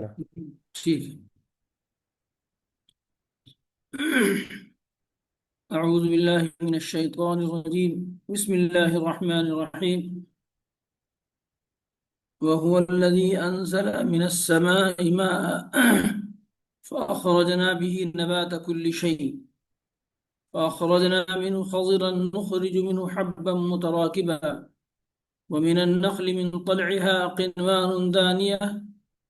ٹھیک ہے۔ اعوذ باللہ من الشیطان الرجیم، بسم اللہ الرحمن الرحیم۔ وهو الذي أنزل من السماء ماء فأخرجنا به نبات كل شيء فأخرجنا منه خضرا نخرج منه حبا متراكبا ومن النخل من طلعها قنوان دانية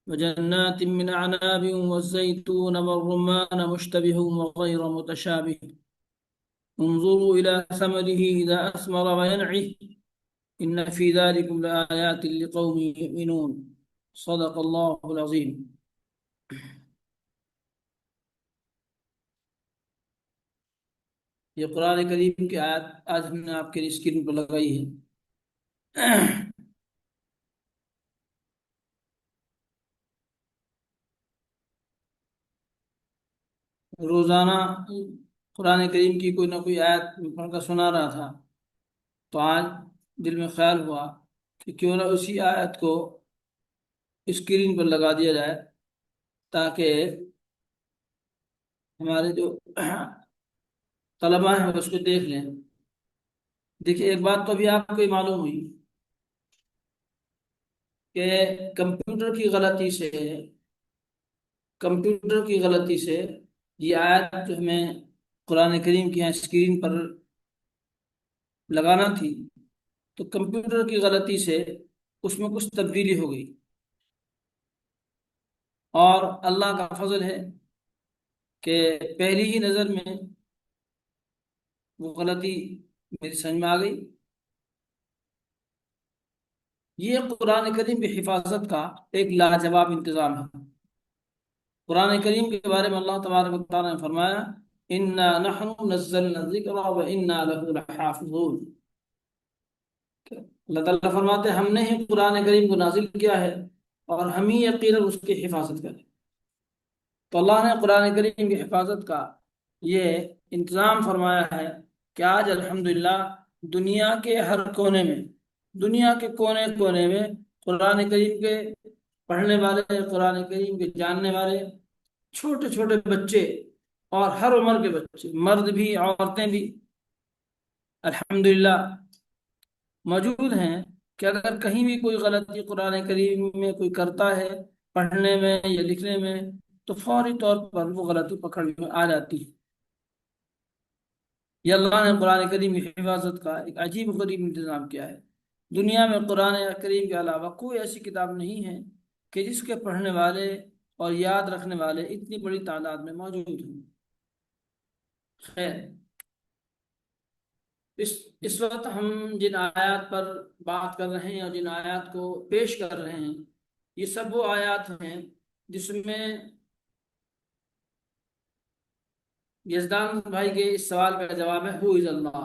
وجنات من أعناب والزيتون والرمان مشتبه وغير متشابه انظروا إلى ثمره إذا أثمر وينعه إن في ذلكم لآيات لقوم يؤمنون صدق الله العظيم۔ یہ قرآن کریم کی آیت آج ہم نے آپ کے لیے اسکرین پر لگائی ہے۔ روزانہ قرآن کریم کی کوئی نہ کوئی آیت پڑھ کر سنا رہا تھا، تو آج دل میں خیال ہوا کہ کیوں نہ اسی آیت کو اسکرین پر لگا دیا جائے تاکہ ہمارے جو طلباء ہیں اس کو دیکھ لیں۔ دیکھیے، ایک بات تو ابھی آپ کو معلوم ہوئی کہ کمپیوٹر کی غلطی سے یہ آیت جو ہمیں قرآن کریم کی اسکرین پر لگانا تھی، تو کمپیوٹر کی غلطی سے اس میں کچھ تبدیلی ہو گئی، اور اللہ کا فضل ہے کہ پہلی ہی نظر میں وہ غلطی میری سمجھ میں آ گئی۔ یہ قرآن کریم کی حفاظت کا ایک لاجواب انتظام ہے۔ قرآن کریم کے بارے میں اللہ تبارک و تعالیٰ نے فرمایا، اِنَّا نَحْنُ نَزَّلْنَا الذِّكْرَ وَإِنَّا لَهُ لَحَافِظُونَ۔ اللہ تعالیٰ فرماتے ہیں ہم نے ہی قرآن کریم کو نازل کیا ہے اور ہم ہی یقیناً اس کی حفاظت کریں۔ تو اللہ نے قرآن کریم کی حفاظت کا یہ انتظام فرمایا ہے کہ آج الحمدللہ دنیا کے ہر کونے میں، دنیا کے کونے کونے میں قرآن کریم کے پڑھنے والے، قرآن کریم کے جاننے والے چھوٹے چھوٹے بچے اور ہر عمر کے بچے، مرد بھی عورتیں بھی الحمدللہ موجود ہیں کہ اگر کہیں بھی کوئی غلطی قرآن کریم میں کوئی کرتا ہے، پڑھنے میں یا لکھنے میں، تو فوری طور پر وہ غلطی پکڑ میں آ جاتی ہے۔ یہ اللہ نے قرآن کریم کی حفاظت کا ایک عجیب و غریب انتظام کیا ہے۔ دنیا میں قرآن کریم کے علاوہ کوئی ایسی کتاب نہیں ہے کہ جس کے پڑھنے والے اور یاد رکھنے والے اتنی بڑی تعداد میں موجود ہیں۔ خیر، اس وقت ہم جن آیات پر بات کر رہے ہیں اور جن آیات کو پیش کر رہے ہیں، یہ سب وہ آیات ہیں جس میں یزدان بھائی کے اس سوال کا جواب ہے ہو از اللہ،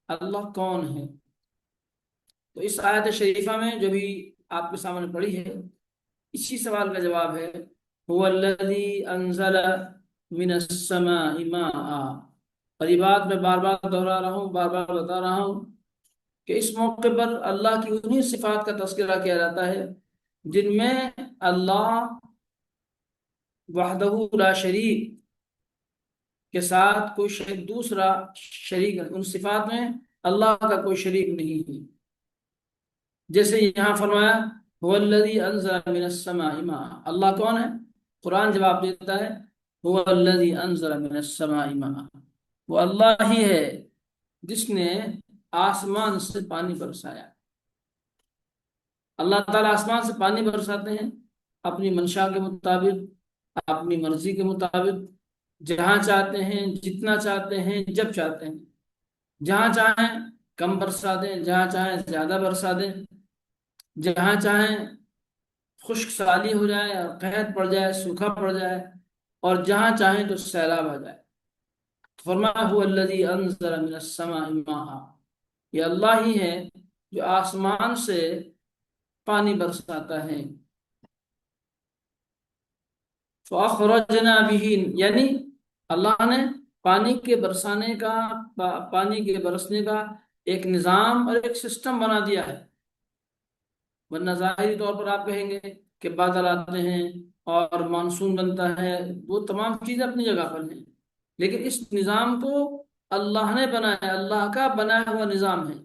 اللہ کون ہے۔ تو اس آیت شریفہ میں جو بھی آپ کے سامنے پڑھی ہے، اسی سوال کا جواب ہے هو الذی انزل من السماء ماء۔ اور یہ بات میں بار بار دہرا رہا ہوں، بار بار بتا رہا ہوں کہ اس موقع پر اللہ کی انہی صفات کا تذکرہ کیا جاتا ہے جن میں اللہ وحدہ لا شریک کے ساتھ کوئی دوسرا شریک ہے، ان صفات میں اللہ کا کوئی شریک نہیں ہے۔ جیسے یہاں فرمایا هو الذی انزل من السماء ماء، اللہ کون ہے؟ قرآن جواب دیتا ہے هو الذی انزل من السماء ماء، وہ اللہ ہی ہے جس نے آسمان سے پانی برسایا۔ اللہ تعالیٰ آسمان سے پانی برساتے ہیں اپنی منشا کے مطابق، اپنی مرضی کے مطابق، جہاں چاہتے ہیں، جتنا چاہتے ہیں، جب چاہتے ہیں۔ جہاں چاہیں کم برسا دیں، جہاں چاہیں زیادہ برسا دیں، جہاں چاہیں خشک سالی ہو جائے اور قحط پڑ جائے، سوکھا پڑ جائے، اور جہاں چاہیں تو سیلاب آ جائے۔ فرمایا هو الذی انزل من السماء ماء، یہ اللہ ہی ہے جو آسمان سے پانی برساتا ہے۔ فَأَخْرَجْنَا بِهِ، یعنی اللہ نے پانی کے برسانے کا، پانی کے برسنے کا ایک نظام اور ایک سسٹم بنا دیا ہے۔ ورنہ ظاہری طور پر آپ کہیں گے کہ بادل آتے ہیں، اور مانسون بنتا ہے، وہ تمام چیزیں اپنی جگہ پر ہیں، لیکن اس نظام کو اللہ نے بنایا، اللہ کا بنایا ہوا نظام ہے،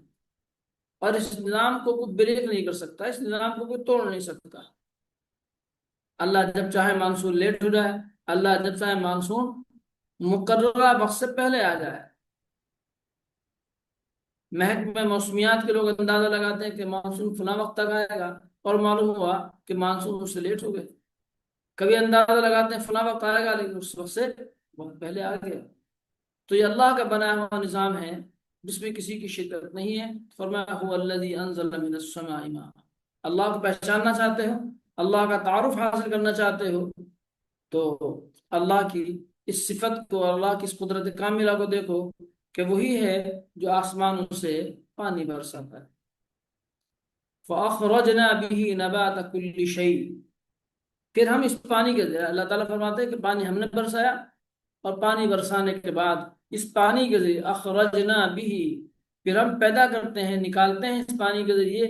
اور اس نظام کو کوئی بریک نہیں کر سکتا، اس نظام کو کوئی توڑ نہیں سکتا۔ اللہ جب چاہے مانسون لیٹ ہو جائے، اللہ جب چاہے مانسون مقررہ وقت سے پہلے آ جائے۔ محکمہ موسمیات کے لوگ اندازہ لگاتے ہیں کہ مانسون فلاں وقت تک آئے گا، اور معلوم ہوا کہ مانسون اس سے لیٹ ہو گئے۔ کبھی اندازہ لگاتے ہیں فلاں وقت آئے گا، لیکن اس وقت سے بہت پہلے آ گیا۔ تو یہ اللہ کا بنایا ہوا نظام ہے جس میں کسی کی شرکت نہیں ہے۔ فرمایا هو الذی انزل من السماء ماء۔ اللہ کو پہچاننا چاہتے ہو، اللہ کا تعارف حاصل کرنا چاہتے ہو، تو اللہ کی اس صفت کو، اللہ کی اس قدرت کاملہ کو دیکھو کہ وہی ہے جو آسمانوں سے پانی برساتا ہے۔ فَأَخْرَجْنَا بِهِ نَبَاتَ كُلِّ شَيْءٍ۔ پھر ہم اس پانی کے ذریعے، اللہ تعالیٰ فرماتے ہیں کہ پانی ہم نے برسایا، اور پانی برسانے کے بعد اس پانی کے ذریعے اخرجنا بھی، پھر ہم پیدا کرتے ہیں، نکالتے ہیں اس پانی کے ذریعے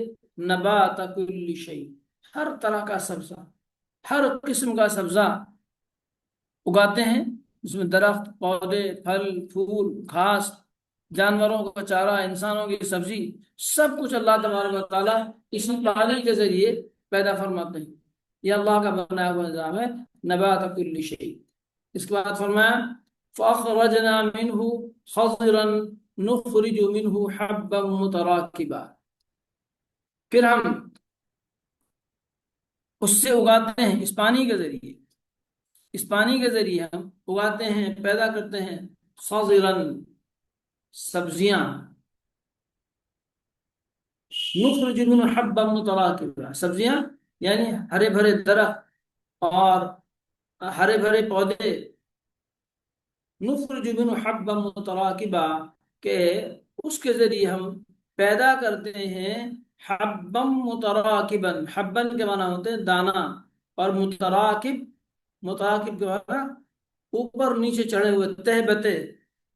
نبات کل شیء، ہر طرح کا سبزہ، ہر قسم کا سبزہ اگاتے ہیں، اس میں درخت، پودے، پھل، پھول، گھاس، جانوروں کا چارہ، انسانوں کی سبزی، سب کچھ اللہ تبارک و تعالیٰ اسی پانی کے ذریعے پیدا فرماتے ہیں۔ یہ اللہ کا بنایا ہوا نظام ہے، نبات کل شیء۔ اس کے بعد فرمایا فَأَخْرَجْنَا مِنْهُ خَضِرًا نُخْرِجُ مِنْهُ حَبًّا مُتَرَاكِبًا۔ پھر ہم اس سے اگاتے ہیں، اس پانی کے ذریعے، اس پانی کے ذریعے ہم اگاتے ہیں، پیدا کرتے ہیں خَضِرًا، سبزیاں، نُخْرِجُ مِنْهُ حَبًّا مُتَرَاكِبًا، سبزیاں یعنی ہرے بھرے درخت اور ہرے بھرے پودے، نخرج منہ حبا متراکبا، کہ اس کے ذریعے ہم پیدا کرتے ہیں حبا متراکبا، حبن کے معنی ہوتے ہیں دانا، اور متراکب، متراکب کے معنی اوپر نیچے چڑھے ہوئے، تہ بتے۔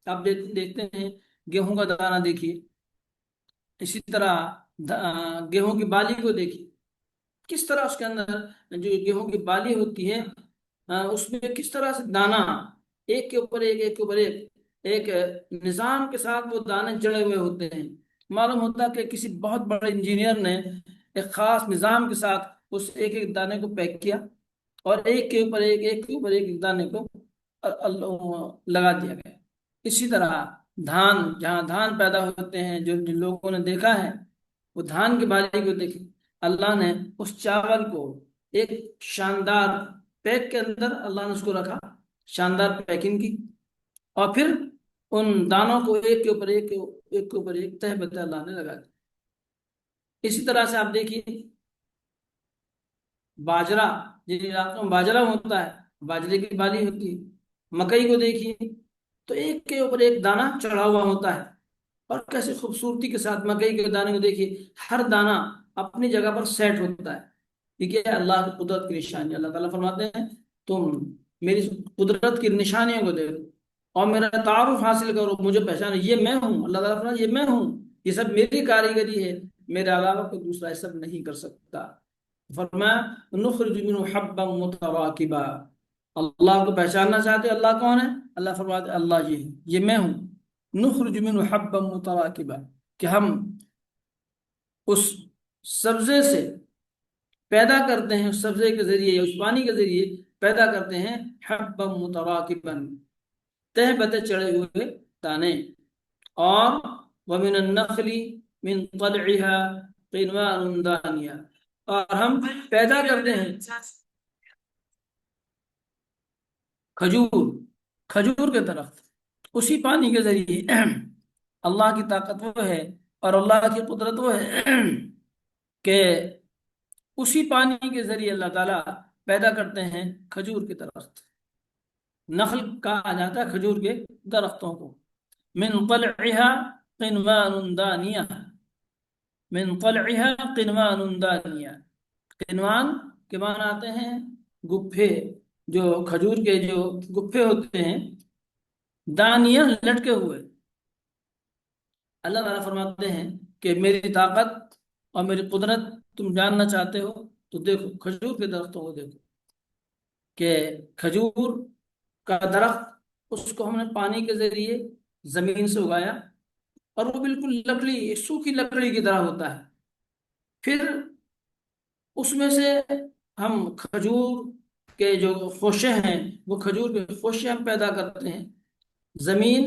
آپ دیکھتے ہیں گیہوں کا دانہ دیکھیے، اسی طرح گیہوں کی بالی کو دیکھیے، کس طرح اس کے اندر جو گیہوں کی بالی ہوتی ہے، اس میں کس طرح سے دانا ایک کے اوپر ایک، ایک کے اوپر ایک، ایک نظام کے ساتھ وہ دانے جڑے ہوئے ہوتے ہیں۔ معلوم ہوتا کہ کسی بہت بڑے انجینئر نے ایک خاص نظام کے ساتھ اس ایک ایک دانے کو پیک کیا، اور ایک کے اوپر ایک، ایک کے اوپر ایک دانے کو لگا دیا گیا۔ اسی طرح دھان، جہاں دھان پیدا ہوتے ہیں، جو جن لوگوں نے دیکھا ہے وہ دھان کی بالی کو دیکھیں، اللہ نے اس چاول کو ایک شاندار پیک کے اندر اللہ نے اس کو رکھا، شاندار پیکنگ کی، اور پھر ان دانوں کو ایک کے اوپر ایک، ایک کے اوپر ایک، تہ بتہ اللہ نے لگا دیا۔ اسی طرح سے آپ دیکھیے باجرہ، جن علاقوں میں باجرہ ہوتا ہے، باجرے کی بالی ہوتی ہے، مکئی کو دیکھیے تو ایک کے اوپر ایک دانہ چڑھا ہوا ہوتا ہے، اور کیسے خوبصورتی کے ساتھ مکئی کے دانے کو دیکھیے، ہر دانہ اپنی جگہ پر سیٹ ہوتا ہے۔ ٹھیک ہے، اللہ کی قدرت کی نشانی، اللہ تعالیٰ فرماتے ہیں تم میری قدرت کی نشانیوں کو دیکھو اور میرا تعارف حاصل کرو، مجھے پہچانو، یہ میں ہوں۔ اللہ تعالیٰ فرماتے ہیں یہ میں ہوں، یہ سب میری کاریگری ہے، میرے علاوہ کوئی دوسرا یہ سب نہیں کر سکتا۔ فرمایا نخرج منہ حبا متراکبا، اللہ کو پہچاننا چاہتے ہو اللہ کون ہے؟ اللہ فرماتے ہیں اللہ یہ میں ہوں، نخرج منہ حبا متراکبا، کہ ہم اس سبزے سے پیدا کرتے ہیں، اس سبزے کے ذریعے، اس پانی کے ذریعے پیدا کرتے ہیں حبا متراکبا، تہ بتہ چڑھے ہوئے دانے، اور ومن النخل من طلعها قنوان دانیہ، اور ہم پیدا کرتے ہیں کھجور، کھجور کے درخت، اسی پانی کے ذریعے۔ اللہ کی طاقت وہ ہے اور اللہ کی قدرت وہ ہے کہ اسی پانی کے ذریعے اللہ تعالیٰ پیدا کرتے ہیں کھجور کے درخت۔ نخل کہا جاتا ہے کھجور کے درختوں کو۔ من طلعها قنوان دانیہ، من طلعها قنوان دانیہ، قنوان کے معنی آتے ہیں گپھے، جو کھجور کے جو گپھے ہوتے ہیں، دانیہ لٹکے ہوئے۔ اللہ تعالیٰ فرماتے ہیں کہ میری طاقت اور میری قدرت تم جاننا چاہتے ہو تو دیکھو کھجور کے درختوں کو دیکھو، کہ کھجور کا درخت، اس کو ہم نے پانی کے ذریعے زمین سے اگایا، اور وہ بالکل لکڑی، ایک سوکھی لکڑی کی طرح ہوتا ہے۔ پھر اس میں سے ہم کھجور کے جو خوشے ہیں، وہ کھجور کے خوشے ہم پیدا کرتے ہیں۔ زمین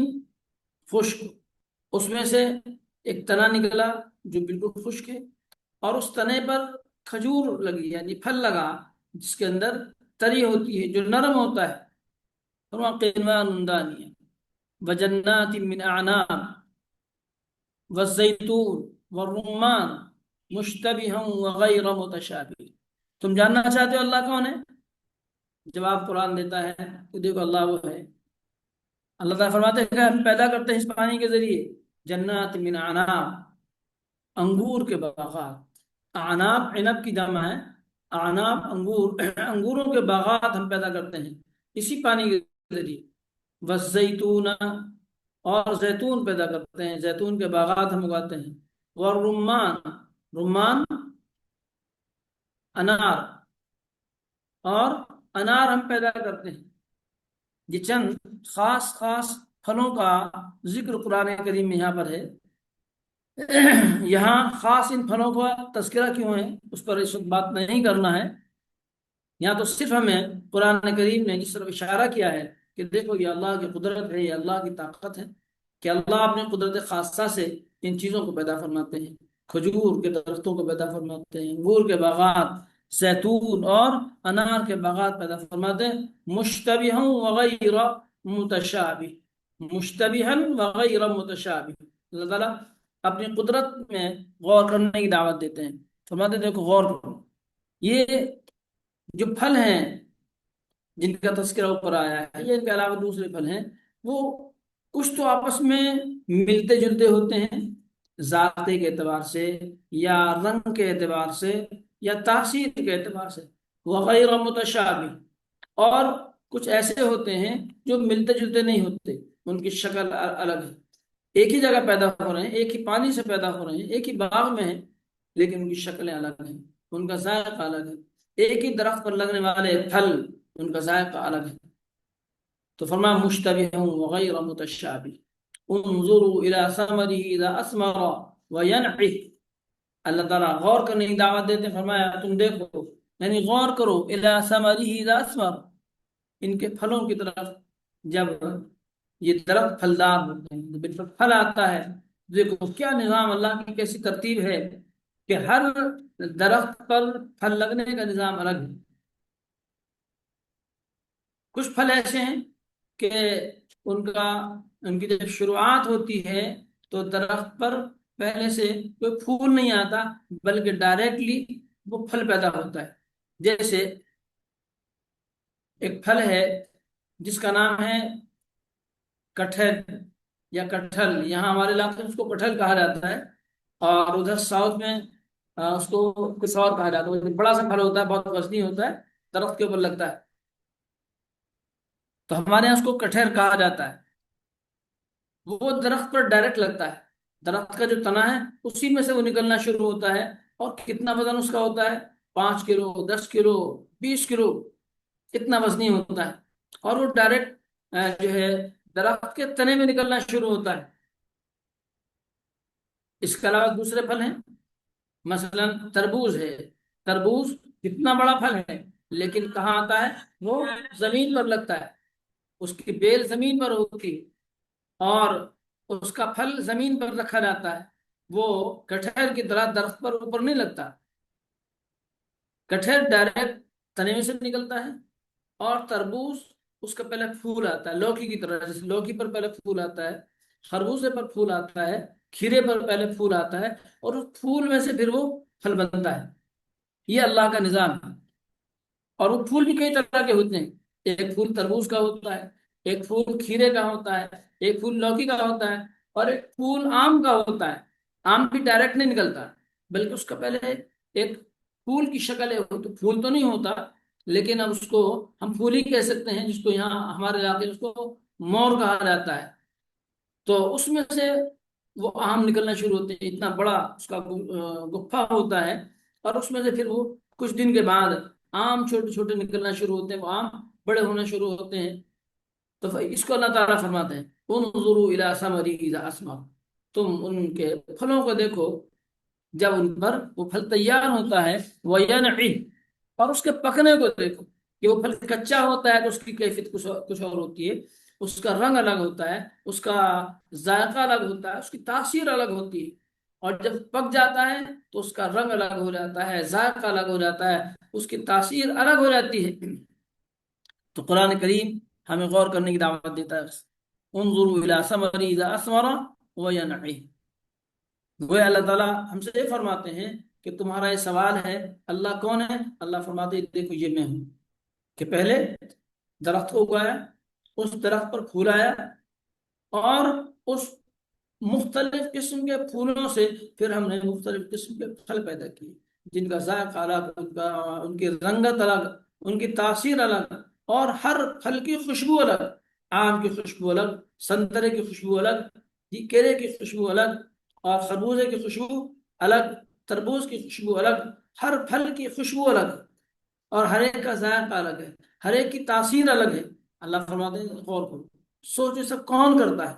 خشک، اس میں سے ایک تنا نکلا جو بالکل خشک ہے، اور اس تنے پر کھجور لگی، یعنی پھل لگا، جس کے اندر تری ہوتی ہے جو نرم ہوتا ہے۔ قِنوانٌ دانیہ وجنات من اعناب والزیتون والرمان مشتبہا وغیر متشابہ۔ تم جاننا چاہتے ہو اللہ کون ہے؟ جواب قرآن دیتا ہے کہ دیکھو اللہ وہ ہے۔ اللہ تعالیٰ فرماتے ہیں کہ ہم پیدا کرتے ہیں اس پانی کے ذریعے جنات من اعناب، انگور کے باغات۔ اعناب عنب کی جمع ہے، اعناب انگور، انگوروں کے باغات ہم پیدا کرتے ہیں اسی پانی کے ذریعے۔ والزیتون، اور زیتون پیدا کرتے ہیں، زیتون کے باغات ہم اگاتے ہیں۔ والرمان، رمان انار، اور انار ہم پیدا کرتے ہیں۔ یہ چند خاص خاص پھلوں کا ذکر قرآن کریم میں یہاں پر ہے۔ یہاں خاص ان پھلوں کا تذکرہ کیوں ہے اس پر اس وقت بات نہیں کرنا ہے۔ یہاں تو صرف ہمیں قرآن کریم نے جس طرف اشارہ کیا ہے کہ دیکھو یہ اللہ کی قدرت ہے، یہ اللہ کی طاقت ہے کہ اللہ اپنے قدرت خاصہ سے ان چیزوں کو پیدا فرماتے ہیں۔ کھجور کے درختوں کو پیدا فرماتے ہیں، انگور کے باغات، زیتون اور انار کے باغات پیدا فرماتے ہیں۔ مشتبہا وغیر متشابہ، مشتبہا وغیر متشابہ، اللہ تعالیٰ اپنی قدرت میں غور کرنے کی دعوت دیتے ہیں۔ فرماتے ہیں دیکھو غور کرو، یہ جو پھل ہیں جن کا تذکرہ اوپر آیا ہے، یہ ان کے علاوہ دوسرے پھل ہیں، وہ کچھ تو آپس میں ملتے جلتے ہوتے ہیں ذاتی کے اعتبار سے، یا رنگ کے اعتبار سے، یا تاثیر کے اعتبار سے، وغیر متشابہ، اور کچھ ایسے ہوتے ہیں جو ملتے جلتے نہیں ہوتے، ان کی شکل الگ ہے، ایک ہی جگہ پیدا ہو رہے ہیں، ایک ہی پانی سے پیدا ہو رہے ہیں، ایک ہی باغ میں ہیں، لیکن ان کی شکلیں الگ ہیں، ان کا ذائقہ الگ ہے۔ ایک ہی درخت پر لگنے والے پھل، ان کا ذائقہ الگ ہے۔ تو فرمایا مشتبہ وغیر متشابہ، انظروا الى ثمره اذا اثمر وینعه۔ اللہ تعالیٰ غور کرنے کی دعوت دیتے ہیں، فرمایا تم دیکھو، یعنی غور کرو، الى ثمره اذا اثمر، ان کے پھلوں کی طرف، جب یہ درخت پھلدار ہوتے ہیں، بالکل پھل آتا ہے، دیکھو کیا نظام، اللہ کی کیسی ترتیب ہے کہ ہر درخت پر پھل لگنے کا نظام الگ ہے۔ کچھ پھل ایسے ہیں کہ ان کی جب شروعات ہوتی ہے تو درخت پر پہلے سے کوئی پھول نہیں آتا، بلکہ ڈائریکٹلی وہ پھل پیدا ہوتا ہے۔ جیسے ایک پھل ہے جس کا نام ہے کٹہل یا کٹہل، یہاں ہمارے علاقے میں اس کو کٹہل کہا جاتا ہے، اور ادھر ساؤتھ میں اس کو کچھ اور کہا جاتا ہے۔ بڑا سا پھل ہوتا ہے، بہت وزنی ہوتا ہے، درخت کے اوپر لگتا ہے، تو ہمارے یہاں اس کو کٹہل کہا جاتا ہے۔ وہ درخت پر ڈائریکٹ لگتا ہے، درخت کا جو تنا ہے اسی میں سے وہ نکلنا شروع ہوتا ہے، اور کتنا وزن اس کا ہوتا ہے، 5 کلو، 10 کلو، 20 کلو، اتنا وزنی ہوتا ہے، اور وہ ڈائریکٹ جو ہے درخت کے تنے میں نکلنا شروع ہوتا ہے۔ اس کے علاوہ دوسرے پھل ہیں، مثلا تربوز ہے، تربوز کتنا بڑا پھل ہے، لیکن کہاں آتا ہے، وہ زمین پر لگتا ہے، اس کی بیل زمین پر ہوتی ہے، اور اس کا پھل زمین پر رکھا جاتا ہے۔ وہ کٹہل کی طرح درخت پر اوپر نہیں لگتا، کٹہل ڈائریکٹ تنے میں سے نکلتا ہے، اور تربوز اس کا پہلے پھول آتا ہے، لوکی کی طرح، جیسے لوکی پر پہلے پھول آتا ہے، خربوزے پر پھول آتا ہے، کھیرے پر پہلے پھول آتا ہے، اور اس پھول میں سے پھر وہ پھل بنتا ہے۔ یہ اللہ کا نظام ہے۔ اور وہ پھول بھی کئی طرح کے ہوتے ہیں، ایک پھول تربوز کا ہوتا ہے، ایک پھول کھیرے کا ہوتا ہے، ایک پھول لوکی کا ہوتا ہے، اور ایک پھول آم کا ہوتا ہے۔ آم بھی ڈائریکٹ نہیں نکلتا، بلکہ اس کا پہلے ایک پھول کی شکل ہے، تو پھول تو نہیں ہوتا، لیکن اب اس کو ہم پھول ہی کہہ سکتے ہیں، جس کو یہاں ہمارے علاقے میں اس کو مور کہا جاتا ہے۔ تو اس میں سے وہ آم نکلنا شروع ہوتے ہیں، اتنا بڑا اس کا گپھا ہوتا ہے، اور اس میں سے پھر وہ کچھ دن کے بعد آم چھوٹے چھوٹے نکلنا شروع ہوتے ہیں، وہ آم بڑے ہونا شروع ہوتے ہیں، تو اس کو اللہ تعالیٰ فرماتے ہیں انظروا الی ثمرہ اذا اثمر، تم ان کے پھلوں کو دیکھو جب ان پر وہ پھل تیار ہوتا ہے، وینعی، اور اس کے پکنے کو دیکھو کہ وہ پھل کچا ہوتا ہے تو اس کی کیفیت کچھ اور ہوتی ہے، اس کا رنگ الگ ہوتا ہے، اس کا ذائقہ الگ ہوتا ہے، اس کی تاثیر الگ ہوتی ہے، اور جب پک جاتا ہے تو اس کا رنگ الگ ہو جاتا ہے، ذائقہ الگ ہو جاتا ہے، اس کی تاثیر الگ ہو جاتی ہے۔ تو قرآن کریم ہمیں غور کرنے کی دعوت دیتا ہے، انظروا الی ثمرہ اذا اثمر وینعی۔ وہ اللہ تعالیٰ ہم سے یہ فرماتے ہیں کہ تمہارا یہ سوال ہے اللہ کون ہے، اللہ فرماتے ہیں دیکھو یہ میں ہوں، کہ پہلے درخت کو اگایا، اس درخت پر پھول آیا، اور اس مختلف قسم کے پھولوں سے پھر ہم نے مختلف قسم کے پھل پیدا کیے، جن کا ذائقہ الگ، ان کی رنگت الگ، ان کی تاثیر الگ، اور ہر پھل کی خوشبو الگ، آم کی خوشبو الگ، سنترے کی خوشبو الگ، کیلے کی خوشبو الگ، اور خربوزے کی خوشبو الگ، تربوز کی خوشبو الگ، ہر پھل کی خوشبو الگ، اور ہر ایک کا ذائقہ الگ ہے، ہر ایک کی تاثیر الگ ہے۔ اللہ فرماتے ہیں غور کرو، سوچو یہ سب کون کرتا ہے،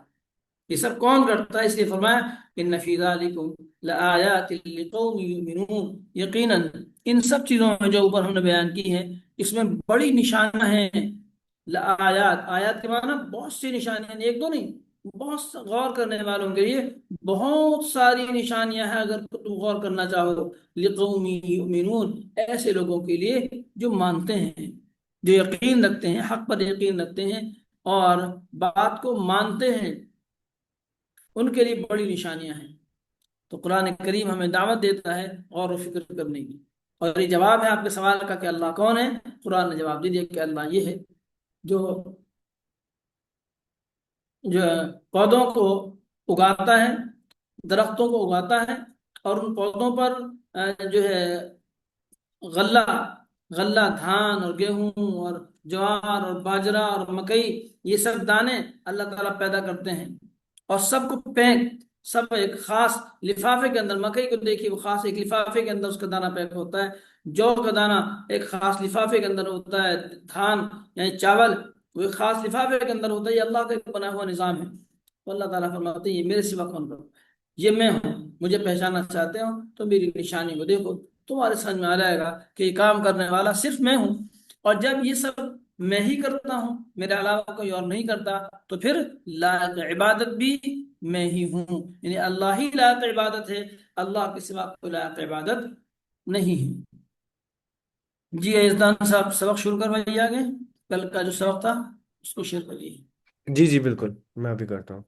یہ سب کون کرتا ہے، اس لیے فرمایا ان فی ذالکم لآیات لقوم یؤمنون، یقیناً ان سب چیزوں میں جو اوپر ہم نے بیان کی ہیں اس میں بڑی نشانیاں ہیں، لآیات، آیات کے معنی بہت سی نشانیاں، ایک دو نہیں، بہت غور کرنے والوں کے لیے بہت ساری نشانیاں ہیں اگر تم غور کرنا چاہو، لقوم یؤمنون، ایسے لوگوں کے لیے جو مانتے ہیں، جو یقین رکھتے ہیں، حق پر یقین رکھتے ہیں اور بات کو مانتے ہیں، ان کے لیے بڑی نشانیاں ہیں۔ تو قرآن کریم ہمیں دعوت دیتا ہے غور و فکر کرنے کی، اور یہ جواب ہے آپ کے سوال کا کہ اللہ کون ہے۔ قرآن نے جواب دے دیا کہ اللہ یہ ہے جو جو پودوں کو اگاتا ہے، درختوں کو اگاتا ہے، اور ان پودوں پر جو ہے غلہ غلہ دھان اور گیہوں اور جوار اور باجرہ اور مکئی، یہ سب دانے اللہ تعالیٰ پیدا کرتے ہیں، اور سب کو پیک، سب ایک خاص لفافے کے اندر، مکئی کو دیکھیے وہ خاص ایک لفافے کے اندر اس کا دانہ پیک ہوتا ہے، جو کا دانہ ایک خاص لفافے کے اندر ہوتا ہے، دھان یعنی چاول وہ ایک خاص لفافے کے اندر ہوتا ہے، یہ اللہ کا ایک بنا ہوا نظام ہے۔ تو اللہ تعالیٰ فرماتے ہیں یہ میرے سوا کون کرو، یہ میں ہوں، مجھے پہچاننا چاہتے ہو تو میری نشانی کو دیکھو، تمہارے سمجھ میں آ جائے گا کہ یہ کام کرنے والا صرف میں ہوں، اور جب یہ سب میں ہی کرتا ہوں، میرے علاوہ کوئی اور نہیں کرتا، تو پھر لائق عبادت بھی میں ہی ہوں، یعنی اللہ ہی لائق عبادت ہے، اللہ کے سوا کوئی لائق عبادت نہیں ہے۔ جی ایزدان صاحب سبق شروع کروائیے، آگے کل کا جو سبق تھا اس کو شیئر کریے۔ جی جی بالکل، میں ابھی کرتا ہوں۔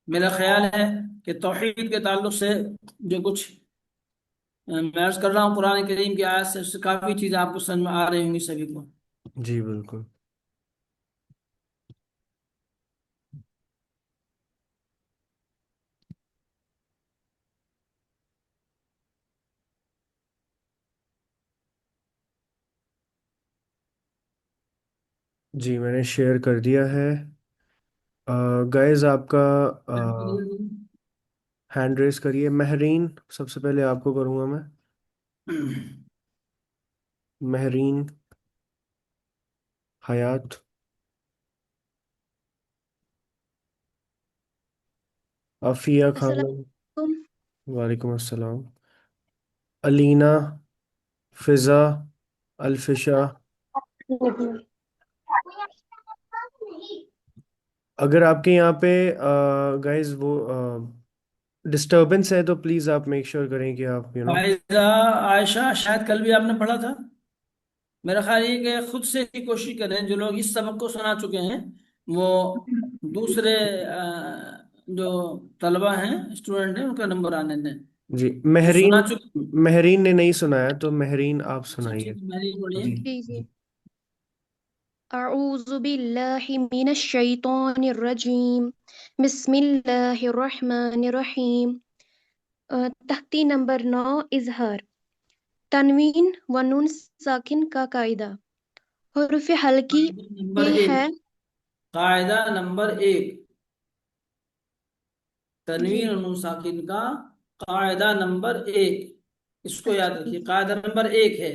میرا خیال ہے کہ توحید کے تعلق سے جو کچھ میں عرض کر رہا ہوں قرآن کریم کی آیت سے، اس سے کافی چیزیں آپ کو سمجھ میں آ رہی ہوں گی سبھی کو۔ جی بالکل۔ جی میں نے شیئر کر دیا ہے۔ گائز آپ کا ہینڈ ریز کریے۔ مہرین، سب سے پہلے آپ کو کروں گا میں۔ مہرین، حیات، عافیہ السلام خانم، علیکم۔ وعلیکم السلام، علینا، فضا، الفشا۔ اگر آپ کے یہاں پہ گائز وہ ڈسٹربنس ہے تو پلیز آپ میک شیور کریں کہ آپ فائزہ عائشہ، شاید کل بھی آپ نے پڑھا تھا، میرا خیال یہ کہ خود سے ہی کوشش کریں، جو لوگ اس سبق کو سنا چکے ہیں وہ دوسرے جو طلبہ ہیں، اسٹوڈنٹ ہیں، ان کا نمبر آنے دیں جی۔ جو مہرین، سنا چکے۔ مہرین نے نہیں سنایا تو مہرین آپ اچھا سنائیے۔ ٹھیک، میں پڑھیے۔ جی جی جی۔ جی اعوذ باللہ من الشیطان الرجیم، بسم اللہ الرحمن الرحیم۔ تختی نمبر 9، اظہار، تنوین و نون ساکن کا قاعدہ۔ حروف حلقی قاعدہ نمبر یہ ایک، ہے۔ قاعدہ نمبر ایک، جی تنوین اور نون ساکن کا قاعدہ نمبر ایک، اس کو یاد اچھا رکھیے، قاعدہ نمبر ایک ہے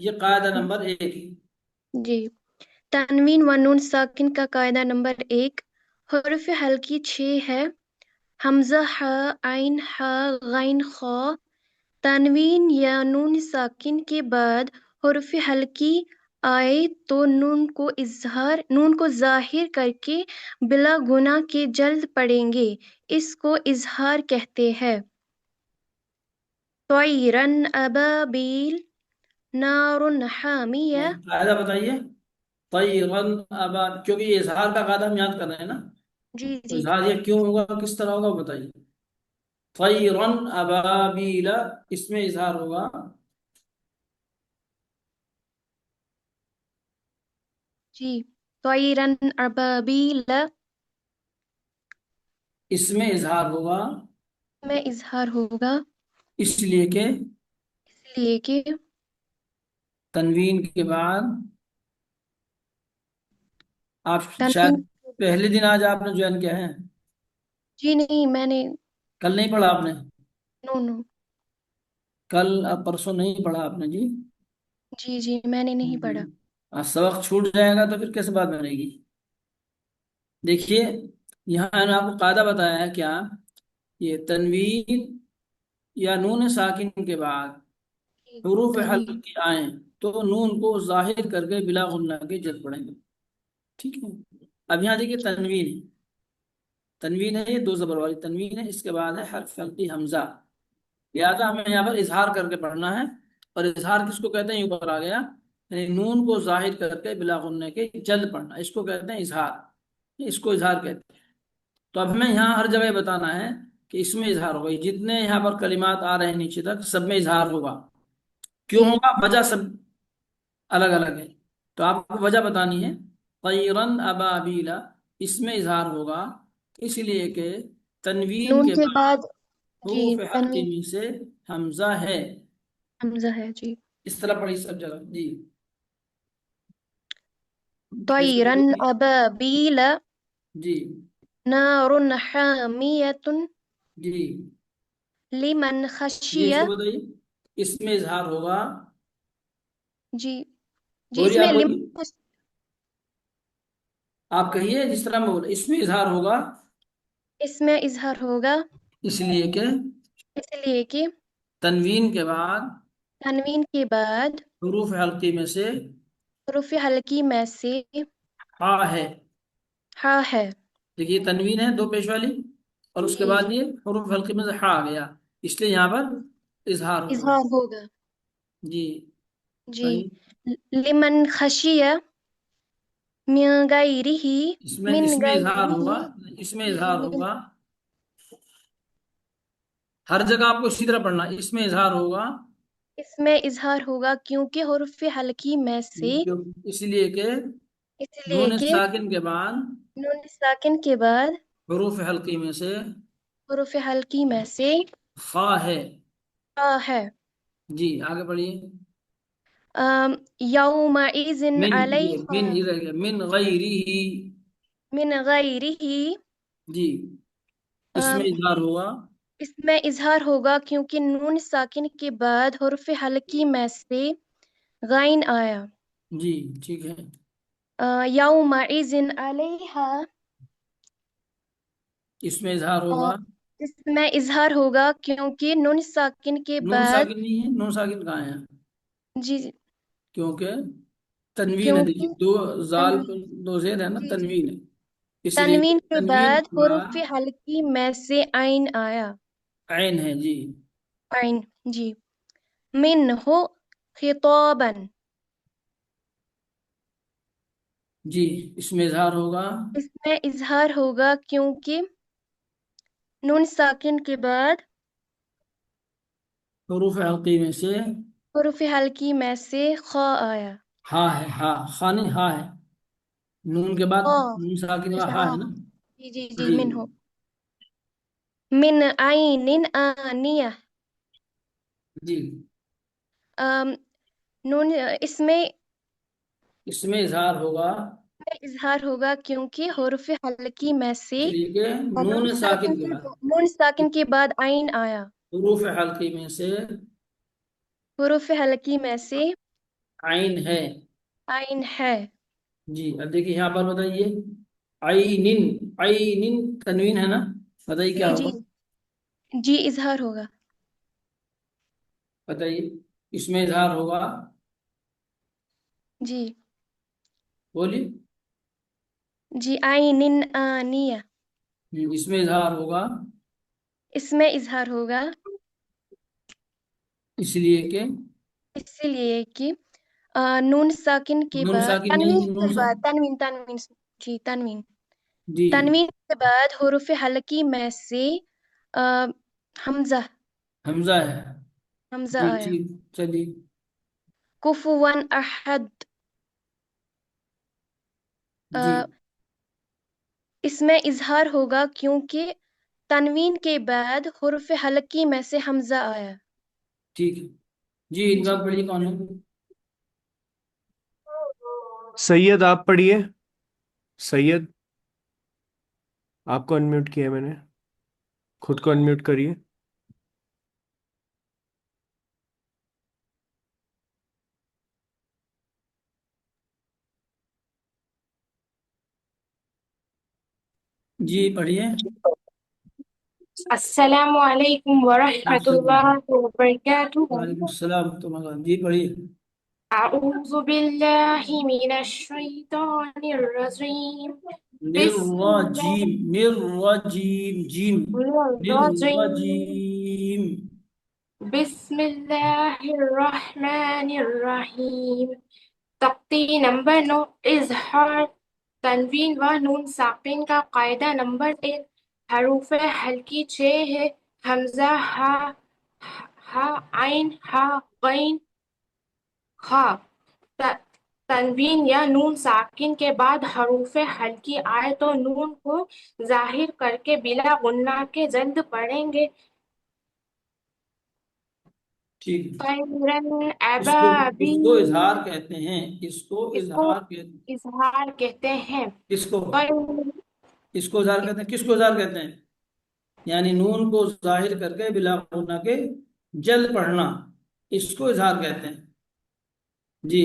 یہ قاعدہ نمبر 1 ہے. جی تنوین و نون ساکن کا قاعدہ نمبر 1، حرف ہلکی 6 ہے، حمزہ ح، عین ح، غین خا۔ تنوین یا نون ساکن کے بعد حرف ہلکی آئے تو نون کو ظاہر کر کے بلا گناہ کے جلد پڑھیں گے، اس کو اظہار کہتے ہیں۔ طیرن ابابیل نارن حامیہ۔ قاعدہ بتائیے. طیرن ابا، کیونکہ یہ اظہار کا قاعدہ ہم یاد کر رہے ہیں نا. جی تو جی اظہار یہ کیوں ہوگا، کس طرح ہوگا، وہ بتائیے. طیرن ابابیل، اس میں اظہار ہوگا. جی طیرن ابابیل اس میں اظہار ہوگا میں اظہار ہوگا، اس لیے کہ اس لیے کہ تنوین کے بعد. آپ شاید تنوین، پہلے دن آج آپ نے جوائن کیا ہے. جی نہیں میں نے، کل نہیں پڑھا آپ نے. نو نو، کل اور پرسوں نہیں پڑھا آپ نے جی. جی جی میں نے نہیں پڑھا۔ سبق چھوٹ جائے گا تو پھر کیسے بات بنے گی. دیکھیے، یہاں میں نے آپ کو قاعدہ بتایا ہے کیا. یہ تنوین یا نون ساکن کے بعد جی حروف تنوین، حلق آئیں تو نون کو ظاہر کر کے بلا غنہ کے جد پڑھیں گے. ٹھیک ہے. اب یہاں دیکھیے جی تنوین ہے. تنوین ہے، یہ 2 زبر والی تنوین ہے. اس کے بعد ہے حرف حلقی حمزہ. لہٰذا ہمیں یہاں پر اظہار کر کے پڑھنا ہے. اور اظہار کس کو کہتے ہیں، اوپر آ گیا، یعنی نون کو ظاہر کر کے بلا غنہ کے جلد پڑھنا، اس کو کہتے ہیں اظہار. اس کو اظہار کہتے ہیں. تو اب ہمیں یہاں ہر جگہ بتانا ہے کہ اس میں اظہار ہوگا. جتنے یہاں پر کلمات آ رہے ہیں نیچے تک، سب میں اظہار ہوگا. کیوں جی ہوگا، وجہ سب الگ الگ ہے. تو آپ کو وجہ بتانی ہے. طیرن ابابیلا، اس میں اظہار ہوگا اس لیے کہ تنوین نون کے کے بعد بعد، جی حروف حلقی تنوین میں سے حمزہ ہے. حمزہ ہے جی۔ اس طرح پڑھی سب جگہ جی. کیسے طیرن پڑھی؟ ابابیل جی نارن حامیۃ جی. لمن یہ اس خشیہ۔ کو بتائیے. اس میں اظہار ہوگا. جی جی اس بولیے، آپ میں بولیے، آپ کہیے جس طرح میں بولے. اس میں اظہار ہوگا اس میں اظہار ہوگا اس لیے کہ اس لیے کہ تنوین کے بعد تنوین کے بعد حروف حلقی میں سے حروف حلقی میں سے ہا ہے. ہا ہے۔ دیکھیے تنوین ہے 2 پیش والی، اور اس کے جی بعد جی یہ حروف حلقی میں سے ہا آ گیا، اس لیے یہاں پر اظہار ہوگا. اظہار ہوگا جی جی۔ بھائی. لمن خشیہ من غیرہ، من اس میں اظہار غیرہ، ہوگا. اس میں جی اظہار ہوگا. ہر جگہ آپ کو اسی طرح پڑھنا ہے. اس میں اظہار ہوگا اس میں اظہار ہوگا کیونکہ حروف حلقی میں سے، اس لیے کہ اس لیے نون کہ ساکن کے بعد نون ساکن کے بعد حروف حلقی میں سے حروف حلقی میں سے خا ہے. ہا ہے۔ جی آگے بڑھیے. یومئذ من علیہا من ادھر گیا، من غیرہ. من غیرہ، جی. اس میں اظہار ہوگا اس میں اظہار ہوگا کیونکہ نون ساکن کے بعد حرف حلقی میں سے غین آیا۔ جی. ٹھیک ہے. یومئذ علیہا، اس میں اظہار ہوگا. اس میں اظہار ہوگا کیونکہ نون ساکن کے نون بعد، ساکن نہیں ہے. نون ساکن کہاں ہے؟ جی جی، کیونکہ تنوین ہے. دیکھیے کیونکہ 2 زال تنوین، پر 2 زیر ہے نا، جی جی، تنوین ہے. اس لیے کہ تنوین کے تنوین بعد کے حروف بعد حلقی میں سے عین آیا۔ عین ہے. جی. عین جی۔ منہ خطابا، جی. اس میں اظہار ہوگا اس میں اظہار ہوگا کیونکہ نون ساکن کے بعد حروف حلقی میں سے حروف حلقی میں سے خا آیا۔ ہا ہے. ہا خانی ہا ہے. نون کے بعد خا، نون ساکن کا اچھا ہا ہاں، ہے نا. جی جی جی، جی. من ہو، من عین آنیہ۔ جی. آم، نون اس میں اظہار ہوگا اظہار ہوگا کیونکہ حروف حلقی میں سے اس لیے کہ نون نون ساکن کے بعد نون ساکن کے بعد عین آیا۔ حروف حلقی میں سے حروف حلقی میں سے عین ہے. عین ہے. جی اب دیکھیے یہاں پر بتائیے. عینن. عینن تنوین ہے نا. بتائیے کیا جی ہوگا. جی اظہار ہوگا. بتائیے اس میں اظہار ہوگا. جی بولیے. جی عین آنیہ. اس میں اظہار ہوگا اس میں اظہار ہوگا اس لیے کہ اسی لیے کہ نون ساکن کے نون بعد ساکن تنوین نہیں کے نون سا. بعد تنوین جی تنوین جی تنوین کے بعد حروف حلقی میں سے آ، حمزہ حمزہ ہے. حمزہ جی آیا. ٹھیک. چلیے. کفوا احد. جی اس میں اظہار ہوگا کیونکہ تنوین کے بعد حروف حلقی میں سے حمزہ آیا. ٹھیک ہے. جی ان کا جی پڑھیے کون ہے. سید آپ پڑھیے. سید آپ کو انمیوٹ کیا ہے میں نے. خود کو انمیوٹ کریے. جی پڑھیے. السلام علیکم ورحمۃ اللہ وبرکاتہ. وعلیکم السلام تو جی پڑھیے. اعوذ باللہ من الشیطان الرجیم. بسم اللہ نرجیم نرجیم جیم. الرجیم. نرجیم. بسم اللہ الرحمن الرحیم. تختی نمبر 9 اظہار تنوین و نون ساکن کا قاعدہ نمبر 1. حروف حلقی 6 ہے. حمزہ، ہا، عین، ہا، غین، خا. تنوین یا نون ساکن کے بعد حروف حلقی آئے تو نون کو ظاہر کر کے بلا غنہ کے جلد پڑھیں گے. ٹھیک. خیرن اس کو ابابیل. اظہار کہتے ہیں. اس کو اس کو اظہار کہتے ہیں. اظہار کہتے ہیں. کس کو. خیر- اس کو اظہار کہتے ہیں. کس کو اظہار کہتے ہیں. یعنی نون کو ظاہر کر کے بلا غنہ کے جلد پڑھنا اس کو اظہار کہتے ہیں. جی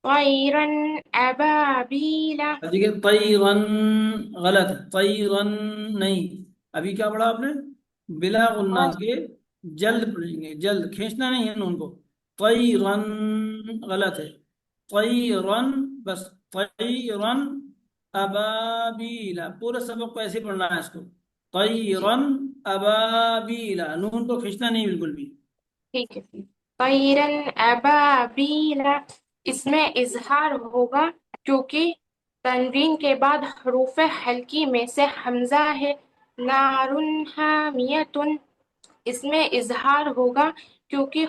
خیرن ابابیل. دیکھیے طیرن غلط ہے. طیرن نہیں. ابھی کیا پڑھا آپ نے. بلا غنہ کے جلد پڑھیں گے. جلد کھینچنا نہیں ہے نون کو. طیرن غلط ہے. طیرن بس. طیرن ابابیلا پورے سبق کو ایسے پڑھنا ہے اس کو. طیرن ابابیلا نون کو کھینچنا نہیں بالکل بھی. ٹھیک ہے. طیرن ابابیل. اس میں اظہار ہوگا کیونکہ تنوین کے بعد حروف حلقی میں سے حمزہ ہے. نارن حامیتن. اس میں اظہار ہوگا کیونکہ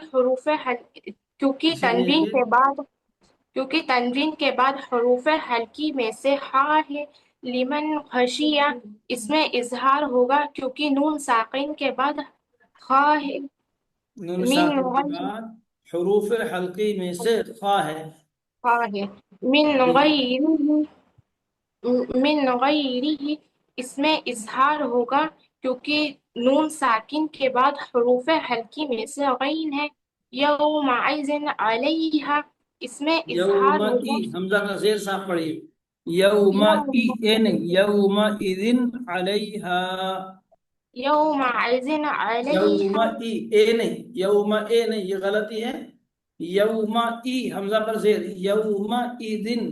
کیونکہ اسی لیے کہ تنوین کے بعد حروف حلقی میں سے ہا ہے. لمن خشیہ. اس میں اظہار ہوگا کیونکہ نون ساکن کے بعد خا ہے. نون من ساکن کے غیر بعد حروف حلقی میں سے خا ہے. خا ہے. من جی غیرہ. اس میں اظہار ہوگا کیونکہ نون ساکن کے بعد حروف حلقی میں سے غین ہے. یومئذ علیہا. اس میں یوم اظہار ای ہوگا حمزہ کا زیر صاف پڑھیے. یوم ای اے نہیں. یوم اذن علیہا. یومئذ یوم علیہا. ای اے نہیں. یوم اے نہیں یہ غلطی ہے. یوم ای حمزہ پر زیر. یوم اذن.